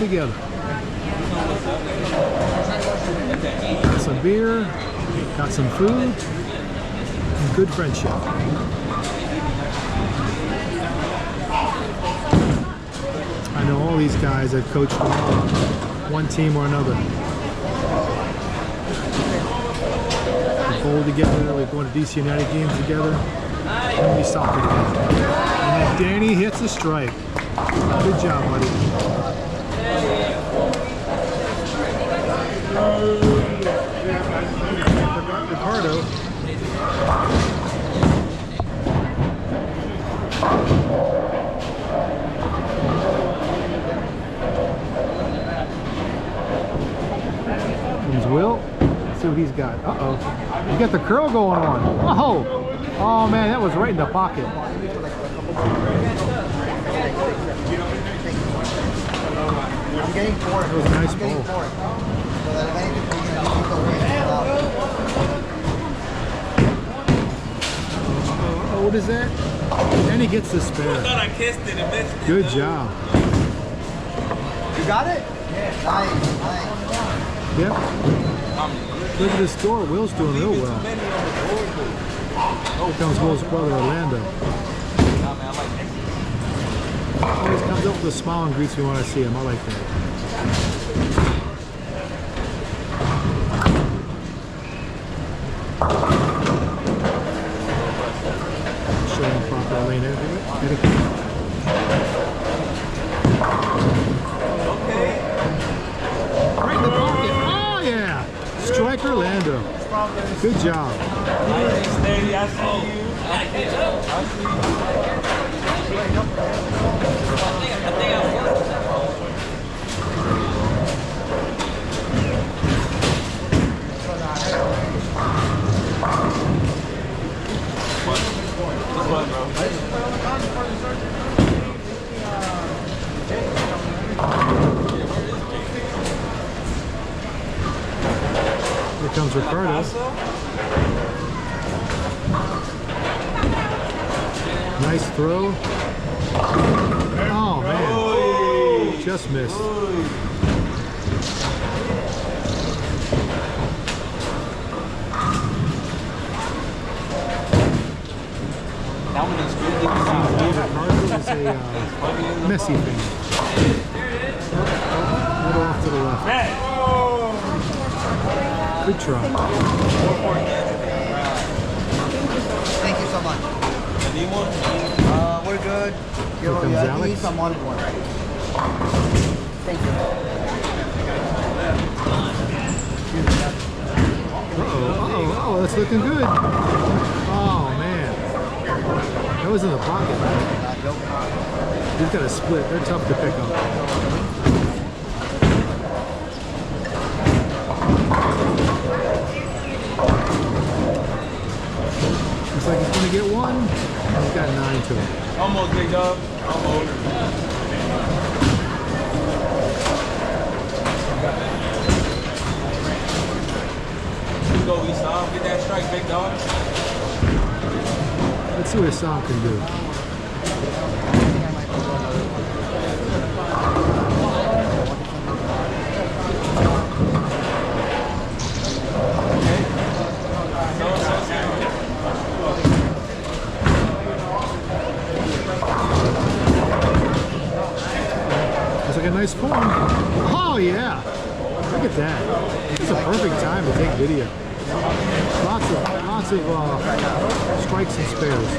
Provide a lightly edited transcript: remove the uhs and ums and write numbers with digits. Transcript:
together. Got some beer, got some food, and good friendship. I know all these guys have coached for one team or another. We bowl together, we go to DC United games together, and we soccer together. And then Danny hits a strike. Good job, buddy. Ricardo. Comes Will. Let's see what he's got. Uh-oh. You got the curl going on. Whoa! Oh man, that was right in the pocket. I'm getting four. That was a nice ball. Oh, what is that? And he gets the spare. I thought I kissed it and missed it. Good job. You got it? Yeah. Nice. Yep. Look at the score. Will's doing real well. Here comes Will's brother, Orlando. Always comes up with a smile and greets me when I see him. I like that. Showing proper lane etiquette. Right in the pocket. Oh yeah! Strike Orlando. Good job. Steady, I see you. I see you. Here comes Ricardo. Nice throw. Oh man, just missed. That one is good. Ricardo is a Messi fan. Little off to the left. Good try. Thank you so much. Need one? We're good. Here comes Alex. I'm on one. Thank you. Uh-oh, that's looking good. Oh man. That was in the pocket, man. He's got a split. They're tough to pick up. Looks like he's going to get one. He's got 9 to him. Almost, big dog. Almost. Let's go, Esau. Get that strike, big dog. Let's see what Sam can do. Looks like a nice form. Oh yeah! Look at that. It's a perfect time to take video. Lots of strikes and spares.